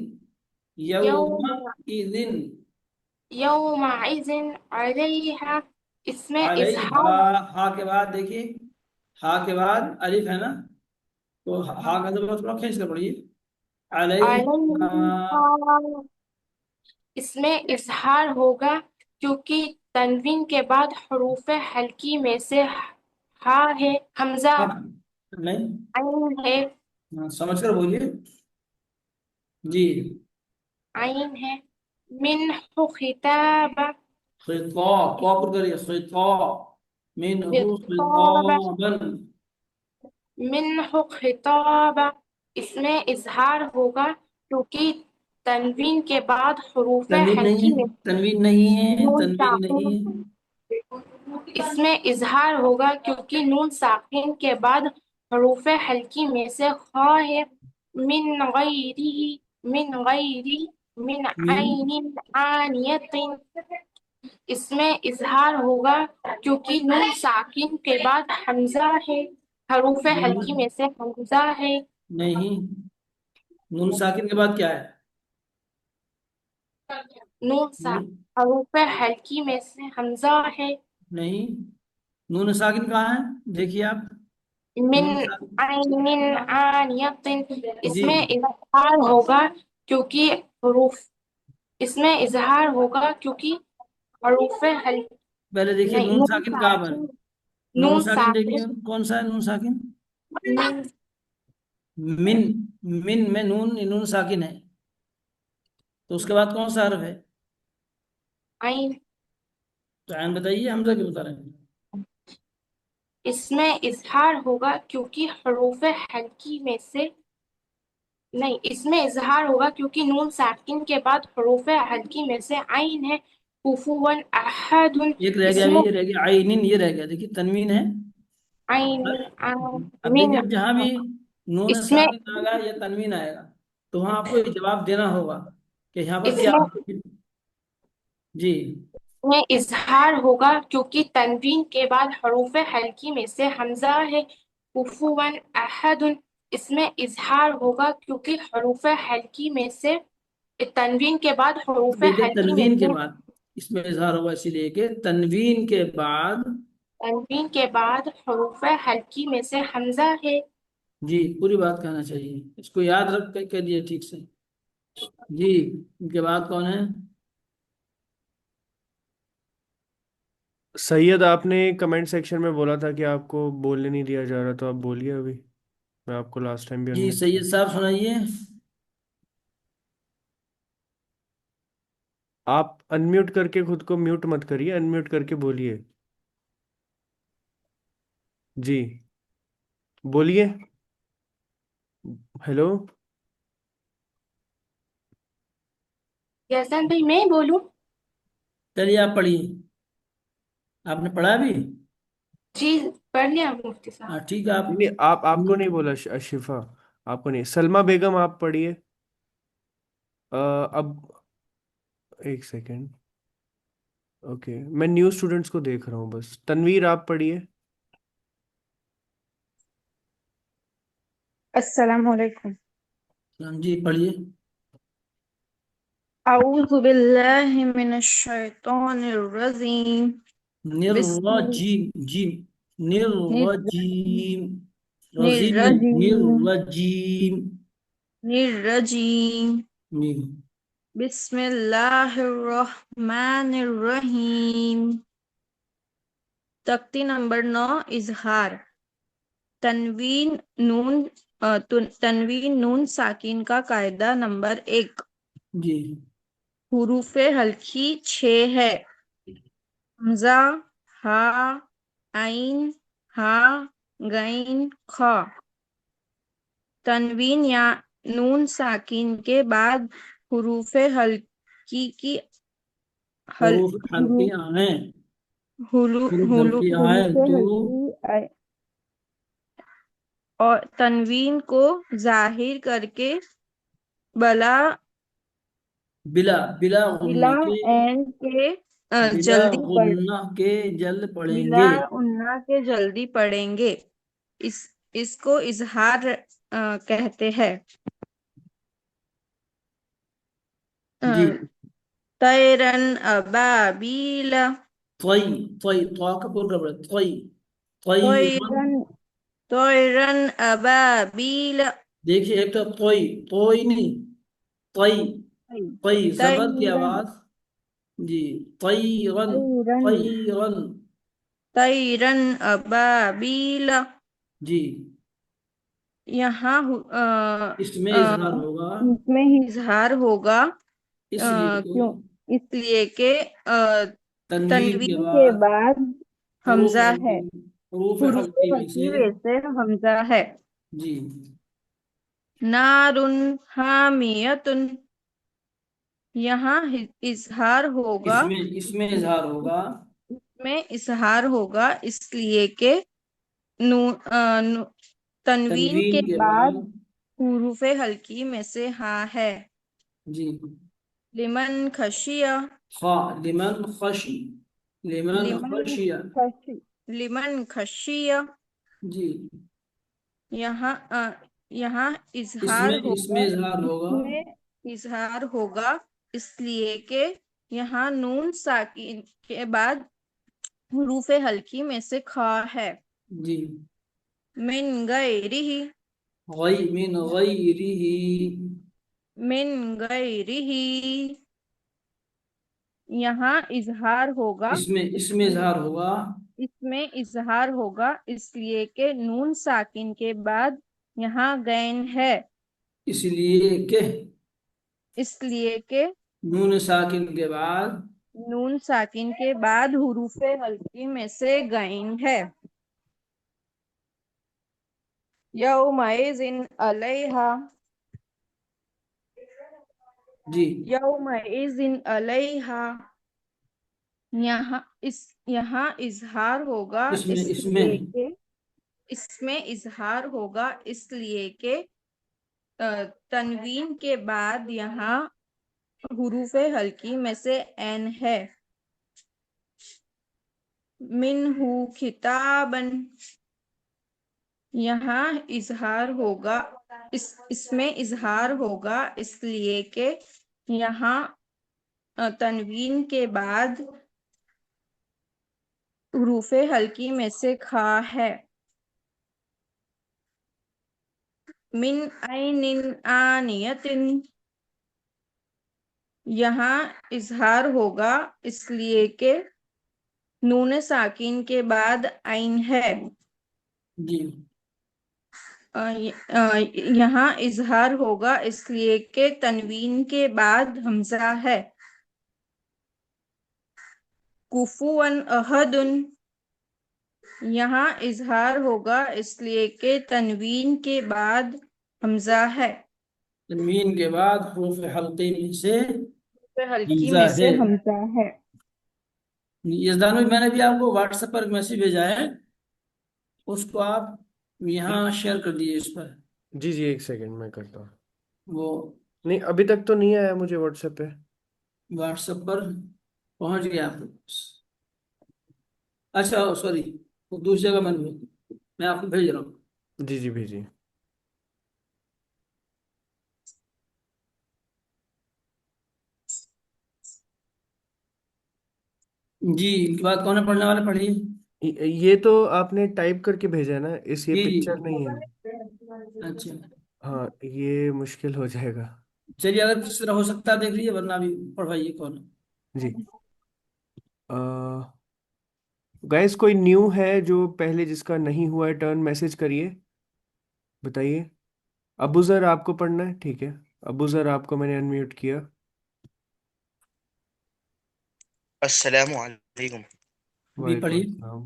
یوم یوم اذن یومئذ علیہا. اس میں علیہا. اظہار ہا کے بعد دیکھیے. ہا کے بعد الف ہے نا. تو ہا کا زبر تھوڑا کھینچ کر پڑھیے. علیہا. علیہا. اس میں اظہار ہوگا کیونکہ تنوین کے بعد حروف حلقی میں سے ہا ہے. حمزہ نہیں. عین ہے. سمجھ کر بولیے. جی عین ہے. منہ خطاب. خطاب کو پر کریے. خطاب منہ خطاب. خطابا. منہ خطاب. اس میں اظہار ہوگا کیونکہ تنوین کے بعد حروف تنوین نہیں حلقی ہے. میں تنوین نہیں ہے. نون تنوین نہیں ساکن ہے. اس میں اظہار ہوگا کیونکہ نون ساکن کے بعد حروف حلقی میں سے خا ہے من غیری من غیری من من عین آنیت اس میں اظہار ہوگا کیونکہ نون ساکن کے بعد حمزہ ہے حروف حلقی میں سے حمزہ ہے نہیں، نون ساکن کے بعد کیا ہے؟ نون حروف حلقی میں سے حمزہ ہے نہیں، نون ساکن کہاں ہے؟ دیکھیے آپ، من نون ساکن عین آنیت اس جی میں اظہار ہوگا کیونکہ حروف اس میں اظہار ہوگا کیونکہ حروف حلقی پہلے دیکھیے نہیں نون نون ساکن کہاں پر ہے؟ ساکن نون نون ساکن دیکھیے ساکن کون سا ہے نون ساکن؟ من من من میں نون ساکن ہے، تو اس کے بعد کون سا حرف ہے؟ عین تو عین بتائیے، حمزہ کیوں بتا رہے ہیں؟ اس میں اظہار ہوگا کیونکہ حروف حلقی میں سے نہیں اس میں اظہار ہوگا کیونکہ نون ساکن کے بعد حروف حلقی میں سے عین ہے کفوا احد ایک رہ اس گیا، ابھی میں یہ رہ گیا عینن، یہ رہ گیا، دیکھیے تنوین ہے۔ عین اب من دیکھیے، اب جہاں بھی نون اس میں ساکن آئے گا یا تنوین آئے گا تو وہاں آپ کو یہ جواب دینا ہوگا کہ یہاں پر اس کیا میں ہوگا۔ جی میں اظہار ہوگا کیونکہ تنوین کے بعد حروف حلقی میں سے حمزہ ہے کفوا احد اس میں اظہار ہوگا کیونکہ حروف حلقی میں سے تنوین کے بعد حروف دیکھیے، حلقی میں تنوین کے سے بعد اس میں اظہار ہوگا، اسی لیے کہ تنوین کے بعد تنوین کے بعد حروف حلقی میں سے حمزہ ہے جی پوری بات کہنا چاہیے، اس کو یاد رکھ کے کہہ دیے ٹھیک سے۔ جی ان کے بعد کون ہے؟ سید، آپ نے کمنٹ سیکشن میں بولا تھا کہ آپ کو بولنے نہیں دیا جا رہا، تو آپ بولیے ابھی، میں آپ کو لاسٹ ٹائم بھی جی انمیوٹ کیا۔ سید صاحب سنائیے۔ آپ انمیوٹ کر کے خود کو میوٹ مت کریے، انمیوٹ کر کے بولیے۔ جی بولیے، ہیلو۔ یسن بھائی میں بولوں چلیے آپ پڑھیے، آپ نے پڑھا بھی؟ جی پڑھ لیا مفتی صاحب ہاں ٹھیک ہے، آپ نہیں، آپ کو نہیں بولا شفا، آپ کو نہیں، سلمہ بیگم آپ پڑھیے۔ اب ایک سیکنڈ، اوکے، میں نیو اسٹوڈنٹس کو دیکھ رہا ہوں بس۔ تنویر آپ پڑھیے۔ السلام علیکم۔ جی پڑھیے۔ اعوذ باللہ من الشیطان الرجیم۔ بسم نرجیم، جیم، نرجیم، رضیم نہیں، الرجیم نرجیم، الرجیم میم۔ بسم اللہ الرحمن الرحیم۔ تختی نمبر 9، اظہار۔ تنوین نون ساکن کا قاعدہ نمبر 1، جی حروف حلقی 6 ہے: حمزہ، ہا، عین، ہا، غین، خا۔ تنوین یا نون ساکن کے بعد حروف حلقی کی حروف حروف حلقی آئیں، حروف حلقی آئیں حروف تو حلقی اور تنوین کو ظاہر کر کے بلا بلا بلا بلا غنہ کے، این کے بلا جلدی پڑھ غنہ کے جلد پڑھیں بلا گے۔ انا کے جلدی پڑھیں گے، اس اس کو اظہار کہتے ہیں۔ جی طیرن ابابیل، طی، طی، طا کا پور کا پڑا، طی، طیرن۔ طیرن طیرن ابابیل، دیکھیے ایک تو طی، طوئی نہیں، طی، طی زبر کی طیرن آواز، جی طیرن، طیرن طیرن، طیرن ابابیل۔ جی یہاں اس میں اظہار ہوگا، اس میں اظہار ہوگا اس لیے کہ کیوں؟ اس لیے کہ تنوین کے تنوین کے بعد بعد حروف حمزہ ہے، حلقی، حروف حروف حلقی میں سے، حلقی میں سے حمزہ ہے۔ جی نارن حامیتن، یہاں اظہار ہوگا اس میں اظہار ہوگا، میں اظہار ہوگا اس لیے کہ تنوین کے تنوین کے بعد بعد حروف ہلکی میں سے ہاں ہے. جی لمن خشیہ. خا لمن خشی لمن لمن خشیہ خشی لمن خشیہ. جی یہاں اظہار اس ہوگا میں اظہار اس ہوگا میں اظہار ہوگا اس لیے کہ یہاں نون ساکن کے بعد حروف ہلکی میں سے کھا ہے. جی من غیرہ. من غیرہ من غیرہ. یہاں اظہار ہوگا اس میں اظہار ہوگا اس میں اظہار ہوگا اس لیے کہ نون ساکن کے بعد یہاں غین ہے. اس لیے کہ اس لیے کہ نون ساکن کے بعد نون ساکن کے بعد حروف ہلکی میں سے غین ہے. یومئذ علیہا. جی یومئذ علیہا. یہاں اظہار ہوگا اس میں اس میں اظہار ہوگا اس لیے کہ تنوین کے بعد یہاں حروف ہلکی میں سے این ہے. منہ کتابن. یہاں اظہار ہوگا اس میں اظہار ہوگا اس لیے کہ یہاں تنوین کے بعد حروف ہلکی میں سے کھا ہے. من عین آنیت. یہاں اظہار ہوگا اس لیے کہ نون ساکن کے بعد عین ہے. جی یہاں اظہار ہوگا اس لیے کہ تنوین کے بعد حمزہ ہے. کفواً احد. یہاں اظہار ہوگا اس لیے کہ تنوین کے بعد حمزہ ہے. تنوین کے بعد حروف حلقی میں سے ہلکی حمزہ میں سے ہے. حمزہ ہے. یزدان بھائی میں نے بھی آپ کو واٹس ایپ پر میسج بھیجا ہے اس کو آپ یہاں شیئر کر دیجیے اس پر جی جی ایک سیکنڈ میں کرتا ہوں. وہ نہیں ابھی تک تو نہیں آیا مجھے واٹس ایپ پہ. واٹس ایپ پر پہنچ گیا آپ کے پاس. اچھا سوری وہ دوسری جگہ میں آپ کو بھیج رہا ہوں. جی جی بھیجیے. جی ان کے بعد کون ہے پڑھنے والے پڑھیے. یہ تو آپ نے ٹائپ کر کے بھیجا ہے نا یہ جی جی پکچر نہیں ہے. اچھا ہاں یہ مشکل ہو جائے گا. چلیے اگر کس طرح ہو سکتا ہے دیکھ لیجیے ورنہ بھی پڑھوائیے کون ہے. جی گائز کوئی نیو ہے جو پہلے جس کا نہیں ہوا ہے ٹرن میسج کریے بتائیے. ابو ذر آپ کو پڑھنا ہے ٹھیک ہے. ابو ذر آپ کو میں نے انمیوٹ کیا. السلام علیکم. بھی وعلیکم پڑھیے. السلام.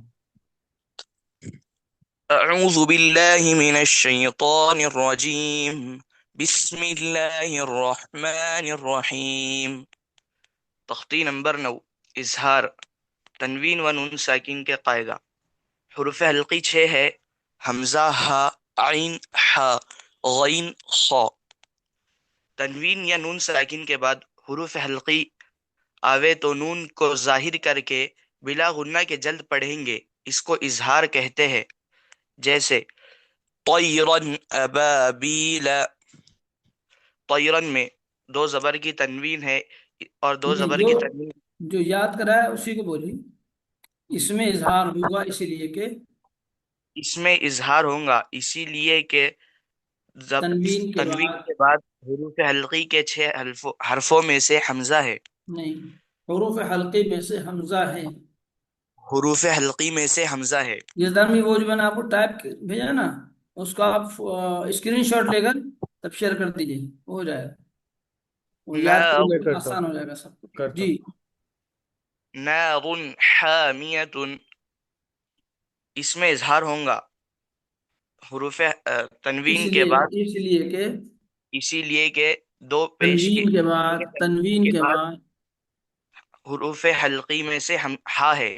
اعوذ باللہ من الشیطان الرجیم. بسم اللہ الرحمن الرحیم. تختی نمبر 9 اظہار. تنوین و نون ساکن کے قاعدہ. حروف حلقی 6 ہے. حمزہ ہا عین ہا غین خا. تنوین یا نون ساکن کے بعد حروف حلقی آوے تو نون کو ظاہر کر کے بلا غنہ کے جلد پڑھیں گے اس کو اظہار کہتے ہیں. جیسے طیرن ابابیل. طیرن میں 2 زبر کی تنوین ہے اور 2 نہیں زبر جو کی تنوین جو یاد کرا ہے اسی کو بولیے. اس میں اظہار ہوگا اسی لیے کہ اس میں اظہار ہوگا اسی لیے کہ تنوین کے تنوین بعد کے بعد حروف حلقی کے 6 حرفوں میں سے حمزہ ہے. نہیں حروف حلقے میں سے حمزہ ہے. حروف حلقی میں سے حمزہ ہے. یزدان میں وہ جو میں نے آپ کو ٹائپ بھیجا نا اس کو آپ اسکرین شاٹ لے کر تب شیئر کر دیجیے ہو جائے گا. وہ یاد نار میں کرنا کرتا آسان ہوں ہو جائے گا سب کو. کرتا جی ہوں. نار حامیت. اس میں اظہار ہوگا حروف تنوین کے بعد اس لیے کہ اسی لیے کہ 2 پیش کے تنوین کے بعد تنوین کے بعد بعد حروف حلقی میں سے ہا ہے.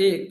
1।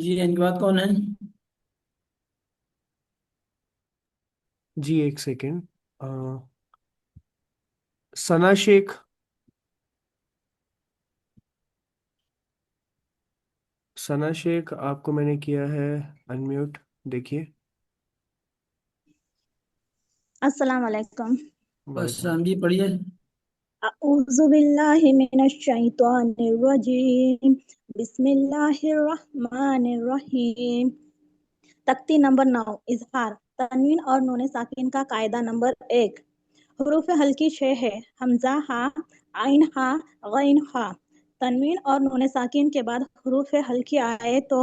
جی ان کے بعد کون ہے؟ جی ایک سیکنڈ، ثنا شیخ. ثنا شیخ آپ کو میں نے کیا ہے انمیوٹ، دیکھیے. السلام علیکم۔ بس وعلیکم. جی پڑھیے۔ اعوذ باللہ من الشیطان الرجیم، بسم اللہ الرحمن الرحیم۔ تختی نمبر 9، اظہار۔ تنوین اور نون ساکن کا قاعدہ نمبر 1۔ حروف ہلکی 6 ہے، حمزہ ہا، عین ہا، غین ہا۔ تنوین اور نون ساکن کے بعد حروف ہلکی آئے تو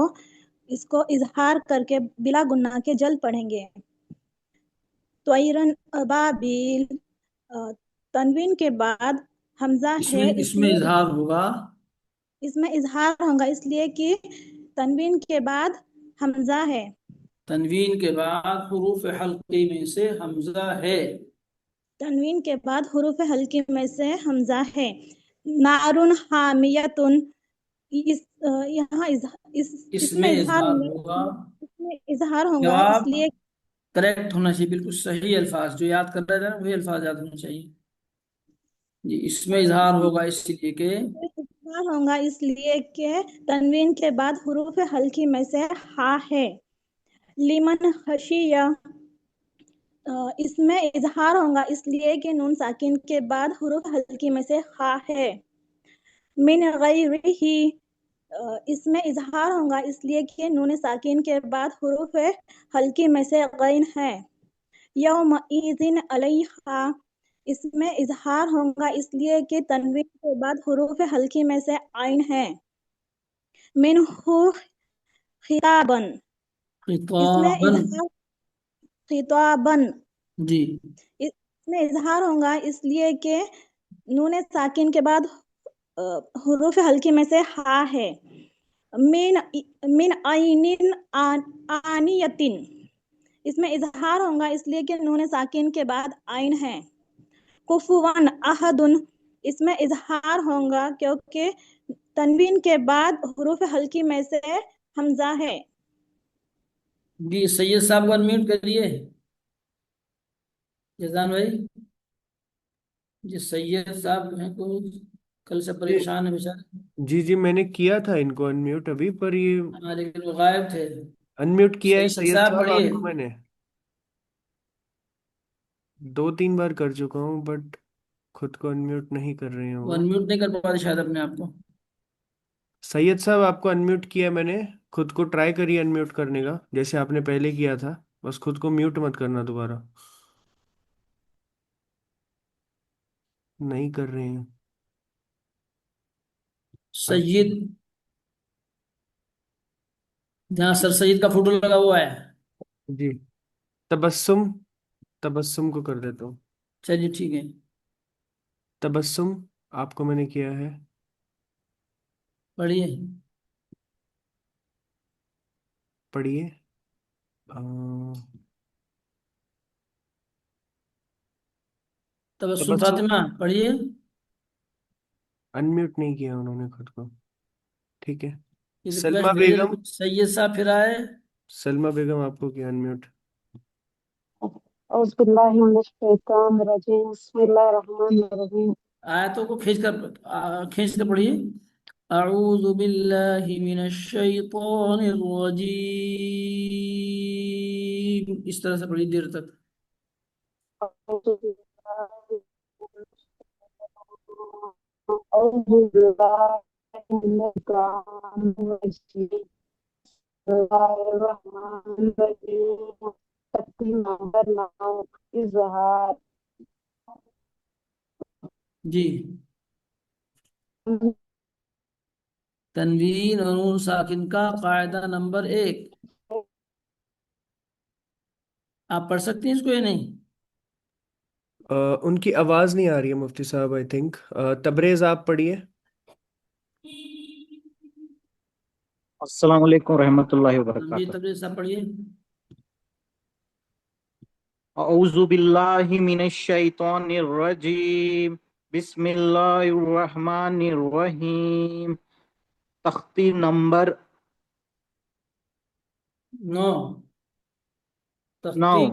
اس کو اظہار کر کے بلا گناہ کے جلد پڑھیں گے۔ طیرن ابابیل، تنوین کے بعد حمزہ ہے، اس میں اظہار ہوگا، اس میں اظہار ہوگا اس لیے کہ تنوین کے بعد حمزہ ہے۔ تنوین کے بعد حروف حلقی میں سے حمزہ ہے۔ تنوین کے بعد حروف ہلکی میں سے حمزہ ہے۔ نارن حامیتن، یہاں اس میں میں اظہار اظہار ہوگا، ہوگا۔ اس میں اظہار ہوگا اس جواب لیے کریکٹ ہونا چاہیے، بالکل صحیح الفاظ جو یاد کر رہے تھے وہی الفاظ یاد ہونے چاہیے جی۔ اس میں اظہار ہوگا اس لیے کہ اظہار ہوگا اس لیے کہ تنوین کے بعد حروف ہلکی میں سے ہا ہے۔ لمن خشیہ، اس میں اظہار ہوگا اس لیے کہ نون ساکن کے بعد حروف ہلکی میں سے خا ہے۔ من غیرہ، اس میں اظہار ہوگا اس لیے کہ نون ساکن کے بعد حروف ہلکی میں سے غین ہے۔ یومئذ علیہا، اس میں اظہار ہوگا اس لیے کہ تنوین کے بعد حروف ہلکی میں سے عین ہے۔ منہ خطابن، اس میں خطابن، اظہار خطابن، جی اس میں اظہار ہوگا اس لیے کہ نون ساکن کے بعد حروف ہلکی میں سے ہا ہے۔ من عین آنیتن، اس میں اظہار ہوگا اس لیے کہ نون ساکن کے بعد عین ہے۔ کفوان احدن، اس میں اظہار ہوگا کیونکہ تنوین کے بعد حروف ہلکی میں سے حمزہ ہے۔ جی سید صاحب کو انمیوٹ کریے، جزان بھائی۔ جی سید صاحب ہیں کوئی کل سے جی پریشان ہے بیچارے، جی جی میں نے کیا تھا ان کو انمیوٹ ابھی، پر یہ ہاں لیکن وہ غائب تھے۔ انمیوٹ کیا ہے سید سید صاحب صاحب پڑھیے۔ آپ کو میں نے 2-3 بار کر چکا ہوں، بٹ خود کو انمیوٹ نہیں کر رہے ہیں وہ وہ. انمیوٹ نہیں کر پاتے شاید اپنے آپ کو۔ سید صاحب آپ کو انمیوٹ کیا میں نے، خود کو ٹرائی کریے انمیوٹ کرنے کا جیسے آپ نے پہلے کیا تھا، بس خود کو میوٹ مت کرنا دوبارہ. نہیں کر رہے ہیں. سید، جہاں سر سید کا فوٹو لگا ہوا ہے۔ جی تبسم، تبسم کو کر دیتا ہوں. چلیے ٹھیک ہے، تبسم آپ کو میں نے کیا ہے، پڑھیے۔ پڑھیے. تبسم تبسم فاطمہ پڑھیے۔ انمیوٹ نہیں کیا انہوں نے خود کو. ٹھیک ہے. یہ ریکویسٹ سلمہ بھیجے بیگم، لیکن سید صاحب پھر آئے۔ سلمہ بیگم آپ کو کیا انمیوٹ. اعوذ باللہ من الشیطان الرجیم، بسم اللہ الرحمن الرحیم۔ آیتوں کو کھینچ کر پڑھیے۔ اعوذ باللہ من الشیطان الرجیم، اس طرح سے پڑھیے دیر تک۔ اعوذ باللہ من الشیطان الرجیم، بسم اللہ الرحمن الرحیم۔ تختی نمبر 9، اظہار۔ جی تنوین اور نون ساکن کا قاعدہ نمبر 1، آپ پڑھ سکتے ہیں اس کو یا نہیں؟ ان کی آواز نہیں آ رہی ہے مفتی صاحب، آئی تھنک. تبریز آپ پڑھیے. السلام علیکم ورحمۃ اللہ جی وبرکاتہ۔ تبریز صاحب پڑھیے۔ اعوذ باللہ من الشیطان الرجیم، بسم اللہ الرحمن الرحیم۔ تختی نمبر 9 9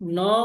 9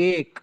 1